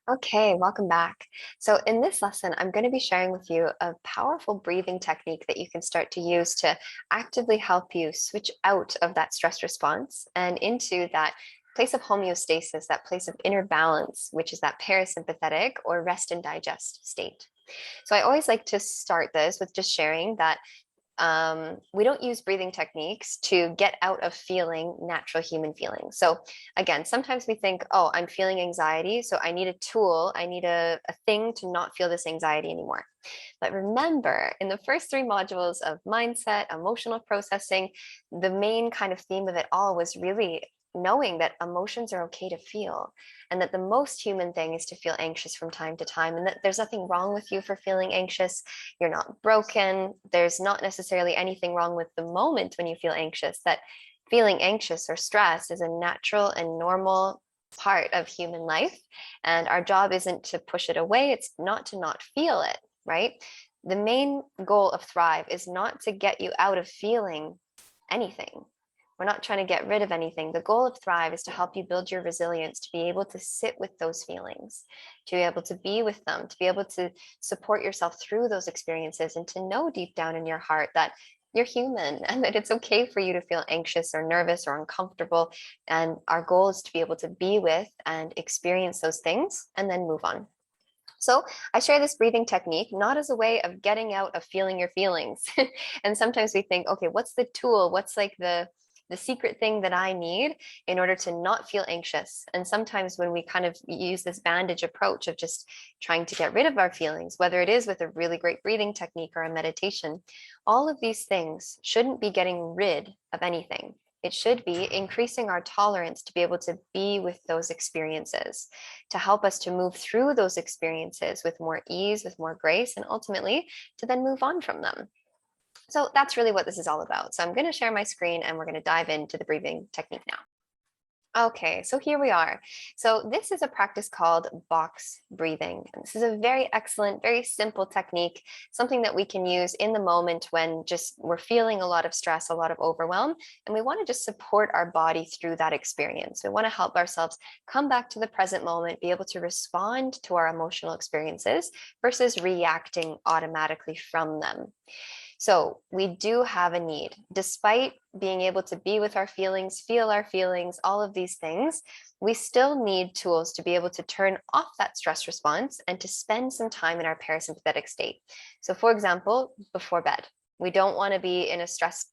Okay, welcome back. So in this lesson, I'm going to be sharing with you a powerful breathing technique that you can start to use to actively help you switch out of that stress response and into that place of homeostasis, that place of inner balance, which is that parasympathetic or rest and digest state. So I always like to start this with just sharing that we don't use breathing techniques to get out of feeling natural human feelings. So, again, sometimes we think, oh, I'm feeling anxiety, so I need a tool, I need a thing to not feel this anxiety anymore. But remember, in the first three modules of mindset, emotional processing, the main kind of theme of it all was really knowing that emotions are okay to feel and that the most human thing is to feel anxious from time to time and that there's nothing wrong with you for feeling anxious. You're not broken. There's not necessarily anything wrong with the moment when you feel anxious, that feeling anxious or stressed is a natural and normal part of human life. And our job isn't to push it away, it's not to not feel it, right? The main goal of Thrive is not to get you out of feeling anything. We're not trying to get rid of anything. The goal of Thrive is to help you build your resilience, to be able to sit with those feelings, to be able to be with them, to be able to support yourself through those experiences, and to know deep down in your heart that you're human and that it's okay for you to feel anxious or nervous or uncomfortable. And our goal is to be able to be with and experience those things and then move on. So I share this breathing technique not as a way of getting out of feeling your feelings. And sometimes we think, okay, what's the tool? What's like the secret thing that I need in order to not feel anxious? And sometimes when we kind of use this bandage approach of just trying to get rid of our feelings, whether it is with a really great breathing technique or a meditation, all of these things shouldn't be getting rid of anything. It should be increasing our tolerance to be able to be with those experiences, to help us to move through those experiences with more ease, with more grace, and ultimately to then move on from them. So that's really what this is all about. So I'm going to share my screen and we're going to dive into the breathing technique now. Okay, so here we are. So this is a practice called box breathing. And this is a very excellent, very simple technique, something that we can use in the moment when just we're feeling a lot of stress, a lot of overwhelm, and we want to just support our body through that experience. We want to help ourselves come back to the present moment, be able to respond to our emotional experiences versus reacting automatically from them. So we do have a need, despite being able to be with our feelings, feel our feelings, all of these things, we still need tools to be able to turn off that stress response and to spend some time in our parasympathetic state. So for example, before bed. We don't want to be in a stress,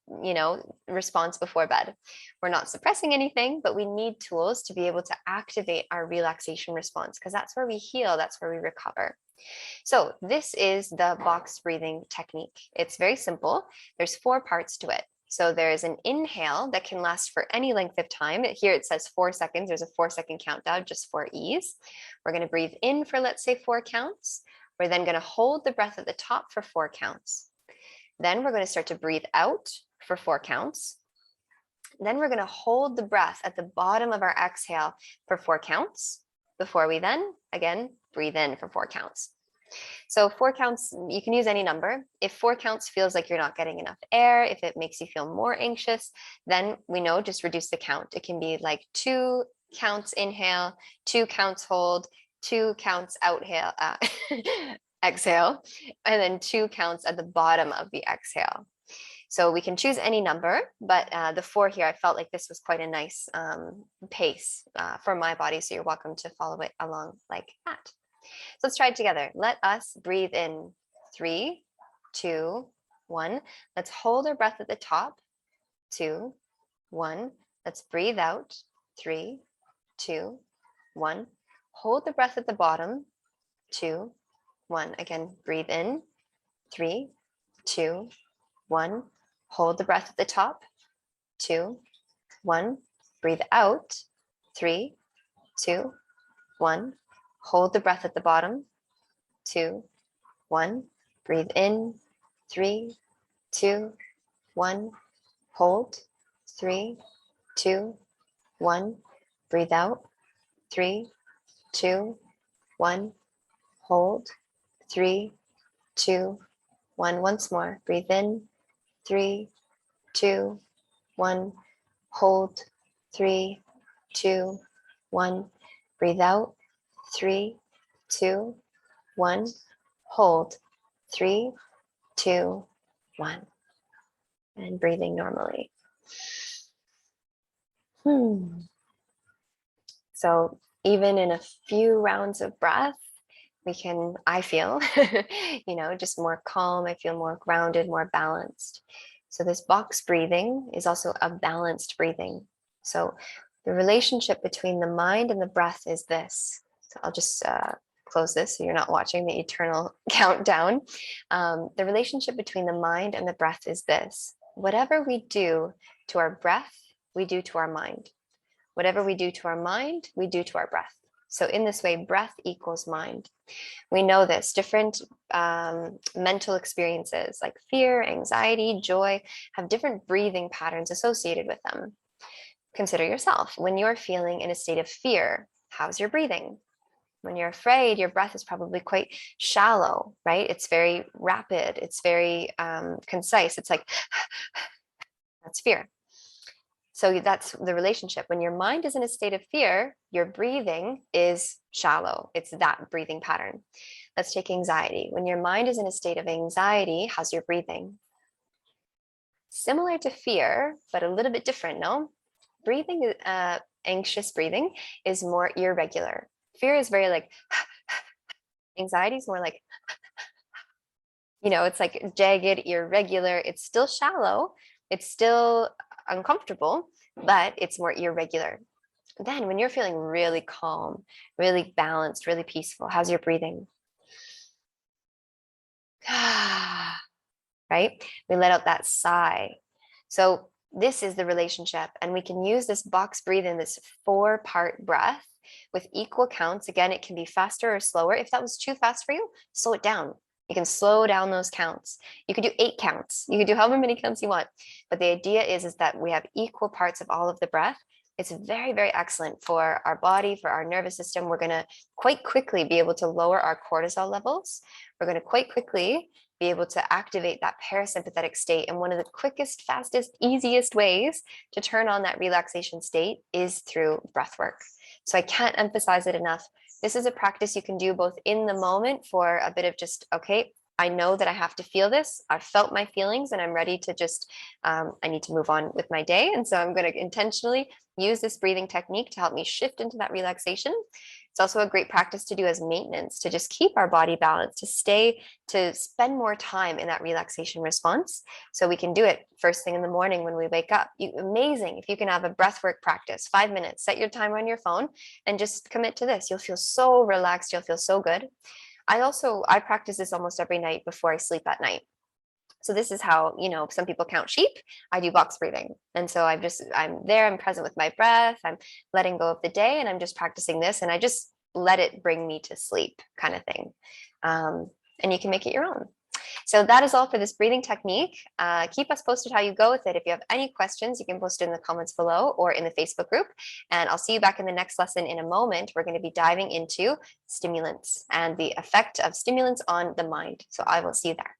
response before bed. We're not suppressing anything, but we need tools to be able to activate our relaxation response because that's where we heal, that's where we recover. So this is the box breathing technique. It's very simple. There's four parts to it. So there's an inhale that can last for any length of time. Here it says 4 seconds. There's a 4 second countdown just for ease. We're going to breathe in for, let's say, 4 counts. We're then going to hold the breath at the top for 4 counts. Then we're going to start to breathe out for 4 counts. Then we're going to hold the breath at the bottom of our exhale for 4 counts before we then, again, breathe in for 4 counts. So 4 counts, you can use any number. If 4 counts feels like you're not getting enough air, if it makes you feel more anxious, then we know just reduce the count. It can be like 2 counts inhale, 2 counts hold, 2 counts exhale, and then 2 counts at the bottom of the exhale. So we can choose any number, but the four here, I felt like this was quite a nice pace for my body. So you're welcome to follow it along like that. So let's try it together. Let us breathe in 3, 2, 1. Let's hold our breath at the top. 2, 1. Let's breathe out. 3, 2, 1. Hold the breath at the bottom. 2, 1. Again, breathe in. 3, 2, 1. Hold the breath at the top. 2, 1. Breathe out. 3, 2, 1. Hold the breath at the bottom. 2, 1. Breathe in. 3, 2, 1. Hold. 3, 2, 1. Breathe out. 3, 2, 1. Hold. 3, 2, 1. Once more. Breathe in. 3, 2, 1. Hold. 3, 2, 1. Breathe out. 3, 2, 1. Hold. 3, 2, 1. And breathing normally. So even in a few rounds of breath, I feel, just more calm. I feel more grounded, more balanced. So this box breathing is also a balanced breathing. So the relationship between the mind and the breath is this. So I'll just close this so you're not watching the eternal countdown. The relationship between the mind and the breath is this. Whatever we do to our breath, we do to our mind. Whatever we do to our mind, we do to our breath. So in this way, breath equals mind. We know this. Different mental experiences like fear, anxiety, joy have different breathing patterns associated with them. Consider yourself. When you're feeling in a state of fear, how's your breathing? When you're afraid, your breath is probably quite shallow, right? It's very rapid. It's very concise. It's like, that's fear. So that's the relationship. When your mind is in a state of fear, your breathing is shallow. It's that breathing pattern. Let's take anxiety. When your mind is in a state of anxiety, how's your breathing? Similar to fear, but a little bit different, no? Breathing, anxious breathing is more irregular. Fear is very like, anxiety is more like, it's like jagged, irregular. It's still shallow. It's still uncomfortable, but it's more irregular. Then when you're feeling really calm, really balanced, really peaceful, how's your breathing? Right? We let out that sigh. So this is the relationship, and we can use this box breathing, this 4-part breath with equal counts. Again, it can be faster or slower. If that was too fast for you, slow it down. You can slow down those counts. You could do 8 counts. You could do however many counts you want. But the idea is that we have equal parts of all of the breath. It's very, very excellent for our body, for our nervous system. We're going to quite quickly be able to lower our cortisol levels. We're going to quite quickly be able to activate that parasympathetic state. And one of the quickest, fastest, easiest ways to turn on that relaxation state is through breath work. So I can't emphasize it enough. This is a practice you can do both in the moment for a bit of just, okay, I know that I have to feel this. I've felt my feelings and I'm ready to just, I need to move on with my day. And so I'm going to intentionally use this breathing technique to help me shift into that relaxation. It's also a great practice to do as maintenance, to just keep our body balanced, to spend more time in that relaxation response. So we can do it first thing in the morning when we wake up. Amazing if you can have a breathwork practice, 5 minutes, set your timer on your phone and just commit to this. You'll feel so relaxed. You'll feel so good. I practice this almost every night before I sleep at night. So this is how, some people count sheep. I do box breathing. And so I'm there, I'm present with my breath, I'm letting go of the day, and I'm just practicing this, and I just let it bring me to sleep kind of thing. And you can make it your own. So that is all for this breathing technique. Keep us posted how you go with it. If you have any questions, you can post it in the comments below or in the Facebook group. And I'll see you back in the next lesson in a moment. We're going to be diving into stimulants and the effect of stimulants on the mind. So I will see you there.